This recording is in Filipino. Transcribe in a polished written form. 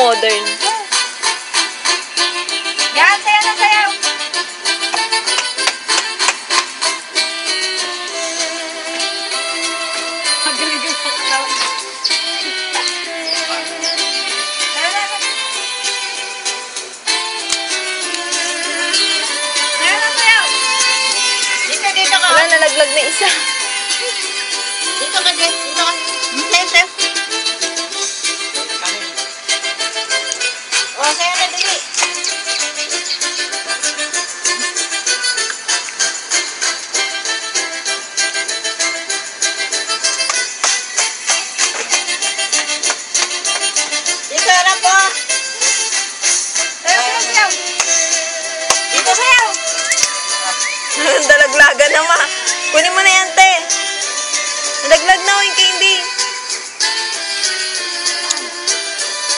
modern. Yan, sayaw na sayaw. Magaling pa ka daw. Dito ka. Wala, nalaglag na isa. Dito ka, Jess. Dito ka. Sayaw, sayaw. O, sayaw na, dali. Dito na po. Sayaw, sayaw, sayaw. Dito, sayaw. Dalaglagan naman. Kunin mo na yan, te. Nalaglag na yung candy.